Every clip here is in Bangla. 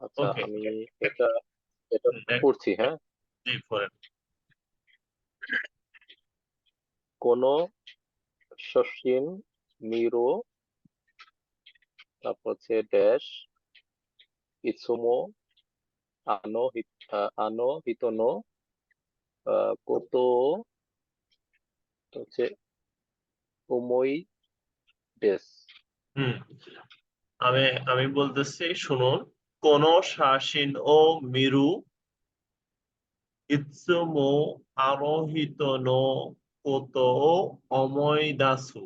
আচ্ছা, ওকে। আমি এটা এটা পড়ছি, হ্যাঁ। জি পড়েন। কোন শস্যিন মিরো, তারপর হচ্ছে ড্যাশ ইৎসুমো আনো হিতনো কত হচ্ছে ওমই ডেস। হুম, আমি আমি বলতেছি শুনুন। কোন শাসিন ও মিরু ইৎসুমো আরোহিত নো কোত অময়দাসু।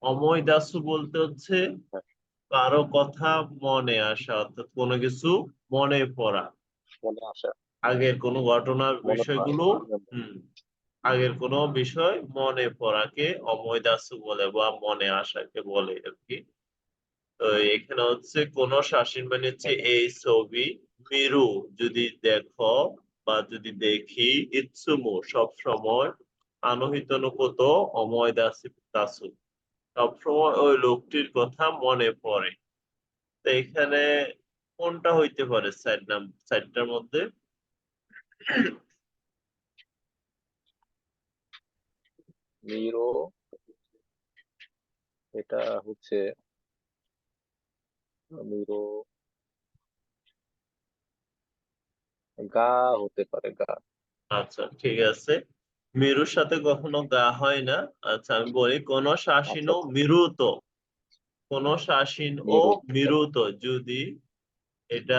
অময়দাসু বলতে হচ্ছে হ্যাঁ, কারো কথা মনে আসা, অর্থাৎ কোনো কিছু মনে পড়া, মনে আসে। আগের কোনো ঘটনার মনে পড়ে। বিষয়গুলো। হুম, আগের কোনো বিষয় মনে পড়াকে অময়দাসু বলে বা মনে আসাকে বলে আর কি। তো এখানে হচ্ছে কোন শাসন মানে হচ্ছে হ্যাঁ, এই ছবি, মিরু যদি দেখো বা যদি দেখি, ইৎসুমু সব সময়, আনহিত কত অময় দাসু সব সময় ওই লোকটির কথা মনে পড়ে। তো এখানে কোনটা হইতে পারে সাইডটার মধ্যে? মিরো এটা হচ্ছে মিরো গা হতে পারে, গা। আচ্ছা ঠিক আছে, মেরুর সাথে কখনো গা হয় না। আচ্ছা আমি বলি, কোন শাসীন আচ্ছা ও আচ্ছা, মিরুত। কোন শাসীন ও মিরু। মিরুত যদি এটা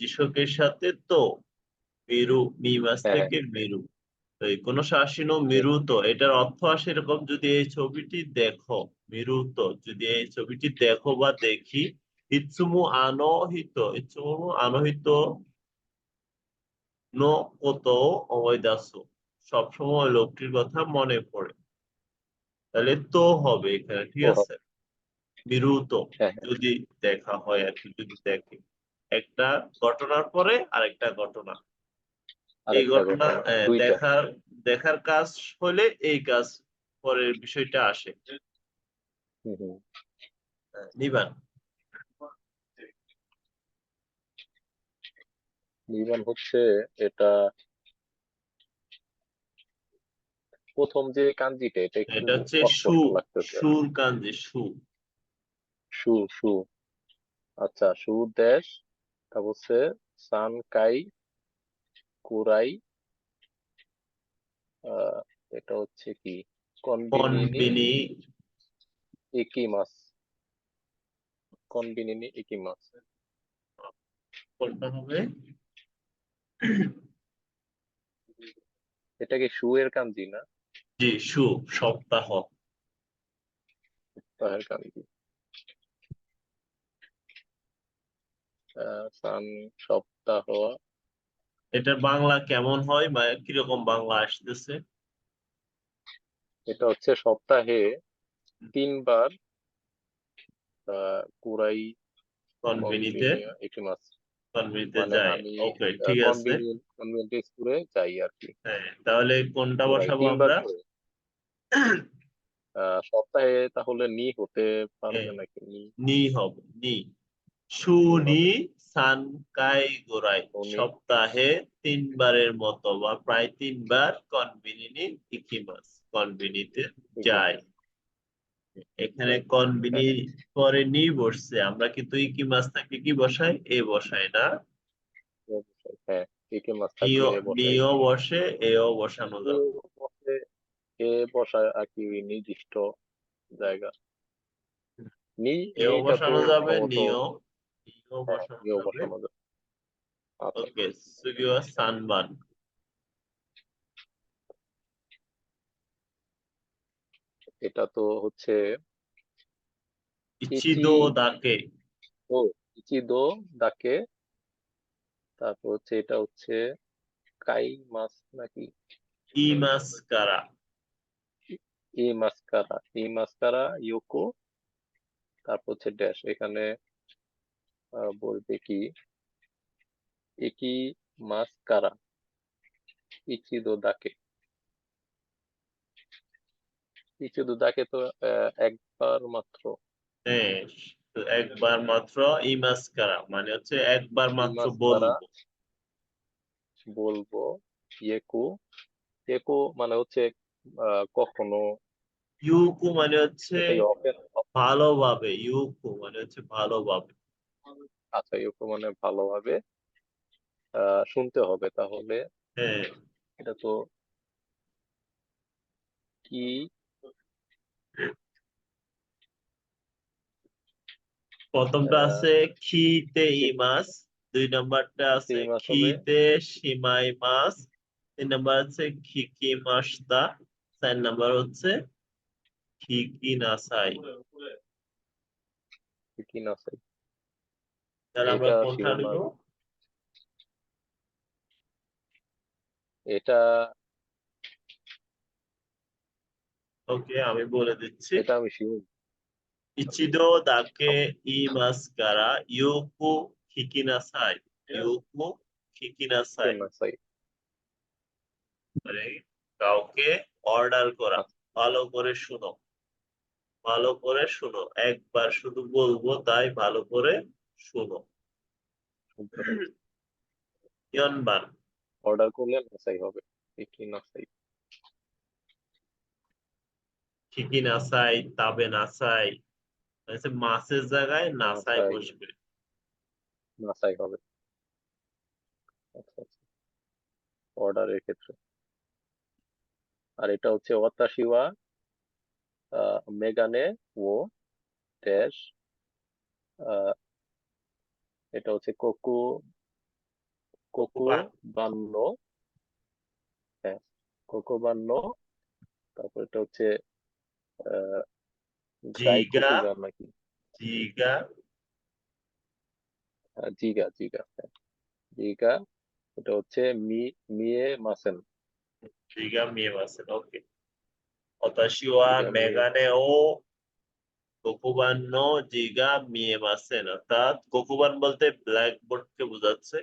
যিশকের সাথে তো মেরু, মি মাস হ্যাঁ হ্যাঁ, থেকে মেরু। তো এই কোন শাসীন ও মিরু। মেরুত এটার অর্থ আসে এরকম, যদি এই ছবিটি দেখো, মেরুত যদি এই ছবিটি দেখো বা দেখি, ইৎসুমু আনহিত নো কত অবৈদাসু, সবসময় ওই লোকটির কথা মনে পড়ে। তাহলে তো হবে এখানে, ঠিক ও আছে। বিরুত হ্যাঁ হ্যাঁ, যদি দেখা হয় আর কি, যদি দেখে একটা ঘটনার পরে আরেকটা ঘটনা, এই আরেকটা ঘটনা ঘটনা, দুইটা। দেখার দেখার কাজ হলে এই কাজ পরের বিষয়টা আসে। হুম হুম। নিবান। নির্মাণ হচ্ছে এটা প্রথম যে কাঞ্জিটা, এটা একটু এটা হচ্ছে সু, অস্পষ্ট লাগতেছে। সুর কাঞ্জি সু। সু সু। আচ্ছা, সু দেশ, তারপর হচ্ছে সান কাই কুরাই, আহ এটা হচ্ছে কি কনবিনিনি কনবিনি। ইকিমাস। কনবিনিনি ইকিমাস। কোনটা হবে? এটা কি সু এর কাঞ্জি না? জি সু, সপ্তাহ। তাহের কাঞ্জি। সান সপ্তাহ। এটার বাংলা কেমন হয় বা কিরকম বাংলা আসতেছে? এটা হচ্ছে সপ্তাহে 3 বার কুরাই কনবিনিতে, কনবিনিয়া ইকিমাস। কনবিনিতে মানে যায়। আমি ওকে ঠিক আছে। কনভিনিয়েন্ট স্টোরে যাই আর কি। হ্যাঁ, তাহলে কোনটা কুরাই বসাবো 3 বার আমরা? করে। সপ্তাহে তাহলে হতে এ, পারবে নাকি? নি হবে, নি। নি সুনি হবে। সানকাই গোরাই, উনি সপ্তাহে 3 বারের মতো বা প্রায় 3 বার কনবিনি ইকিমাস, কনবিনিতে যায়। ইকিমাস এখানে যাই। কনবিনি হ্যাঁ হ্যাঁ, পরে নি বসছে, আমরা কিন্তু ইকিমাস থাকলে কি বসাই? এ বসাই না? এ বসাই, হ্যাঁ। ইকিমাস নিও, থাকলে বসাই। নিও বসে, এও বসানো এ যাবে। বসে, এ বসায় আর কি নির্দিষ্ট জায়গা। এও নিটা তো বসানো যাবে, সম্ভবত। নিও, নিও হ্যাঁ, বসানো নিও যাবে। বসানো যায়। আচ্ছা, ওকে, সুগিও সানবান। এটা তো হচ্ছে ইচি ইচিদো দাকে, ও ইচি দো ডাকে। তারপর হচ্ছে এটা হচ্ছে কাই মাস নাকি? ইমাস কারা। ই মাস্কারা ইয়োকো। তারপর হচ্ছে ড্যাশ, এখানে বলবে কি একি মাস্কারা ইচিদো দাকে। ইচিদো দাকে তো একবার মাত্র। হ্যাঁ, তো একবার মাত্র ইমাস্কারা মানে হচ্ছে একবার মাত্র ইমাস্কারা বলবো। বলবো। ইয়েকু, ইয়েকু মানে হচ্ছে কখনো। ইউকু মানে হচ্ছে এটাই অফেন। ভালোভাবে, ইউকু মানে হচ্ছে ভালোভাবে। আচ্ছা, ইয়েকু মানে ভালোভাবে শুনতে হবে তাহলে। হ্যাঁ, এটা তো কি? প্রথমটা আহ আছে খিতে কি- ইমাস, 2 নম্বরটা কিতে আছে মাস হবে। খিতে সিমাই মাস, 3 নম্বর আছে খিকি মাসদা, 4 নম্বর হচ্ছে খিকি নাসাই। কি না চাই। তাহলে আমরা এটা কোনটা শিওর না নিব? আমি। এটা ওকে, আমি বলে দিচ্ছি। এটা আমি শিওর। ইচিদো দাকে ইমাস্কারা ইউকু খিকিনাসাই, ইউকু খিকিনাসাই না চাই। মানে কাউকে অর্ডার করা। ভালো করে শুনো, ভালো করে শুনো, একবার শুধু বলবো তাই ভালো করে শুনো। শুনতে হবে। ইয়নবান, অর্ডার করলে না চাই হবে। কি না চাই। খিকিনাসাই, তাবে নাসাই মানে মাছের জায়গায় না নাসাই চাই। বসবে। না চাই হবে। আচ্ছা আচ্ছা, অর্ডারের ক্ষেত্রে। আর এটা হচ্ছে ওয়াতাশিওয়া মেগানে ও ড্যাশ। আহ, এটা হচ্ছে কোকু, কোকু কোকুবান, বান্ন। হ্যাঁ, কোকো বান্ন। তারপর এটা হচ্ছে আহ গাই জিগা, কুকুগা নাকি। জিগা, জিগা জিগা, হ্যাঁ, জিগা। এটা হচ্ছে মিয়ে মাসেন। জিগা মিয়েমাসেন। ওকে, অতাশিওয়া জিগা মিয়ে মেগানে মাসেন। ও কোকুবান নো জিগা মিয়েমাসেন, অর্থাৎ কোকুবান বলতে ব্ল্যাকবোর্ড কে বোঝাচ্ছে।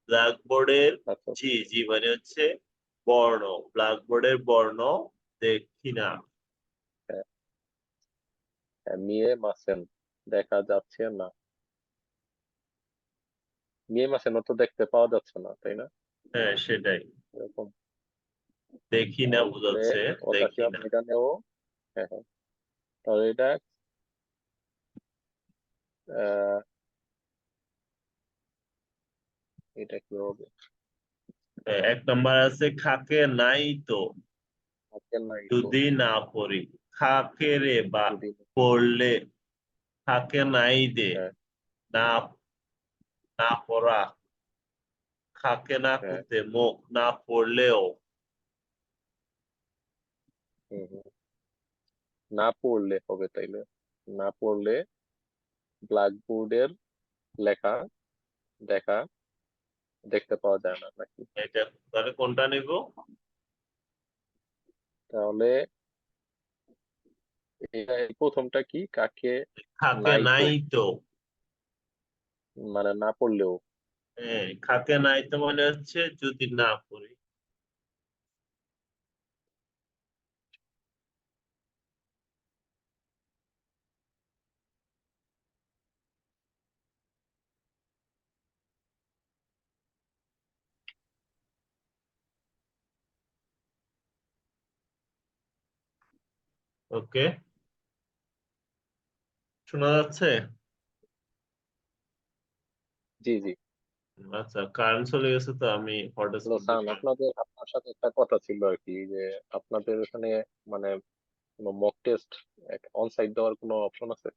ব্ল্যাকবোর্ডের আচ্ছা জি, জি মানে হচ্ছে বর্ণ, ব্ল্যাকবোর্ডের বর্ণ দেখি না। হ্যাঁ, হ্যাঁ, মিয়ে মাসেন দেখা যাচ্ছে না। মিয়ে মাসেন তো দেখতে পাওয়া যাচ্ছে না, তাই না? হ্যাঁ সেটাই, এরকম। দেখি না তাহলে বোঝাচ্ছে, দেখি ওতাশিওয়া না। মেগানেও। হ্যাঁ হ্যাঁ। তাহলে এটা আহ এটা কি হবে? 1 নম্বর আছে খাকে নাই তো, থাকে নাই তো। যদি না পড়ি। খাকে রে বা যদি পড়লে, খাকে নাই দে, হ্যাঁ না, না পড়া, খাকে না হ্যাঁ। কুতে মুখ না পড়লেও। হুম হুম। না পড়লে হবে তাইলে। না পড়লে ব্ল্যাকবোর্ডের লেখা দেখা দেখতে পাওয়া যায় না নাকি। এটা তাহলে কোনটা নিব? তাহলে এই প্রথমটা কি? কাকে খাকে নাই তো নাই তো, মানে না পড়লেও। হ্যাঁ খাকে নাই তো মানে হচ্ছে যদি না পড়ি। ওকে, শোনা যাচ্ছে? জি জি। আচ্ছা, কারেন্ট চলে গেছে তো আমি হ্যালো হটস্পট সান, দিলাম। আপনার সাথে একটা কথা ছিল আর কি, যে আপনাদের ওখানে মানে কোনো মক টেস্ট অন সাইট দেওয়ার কোনো অপশন আছে?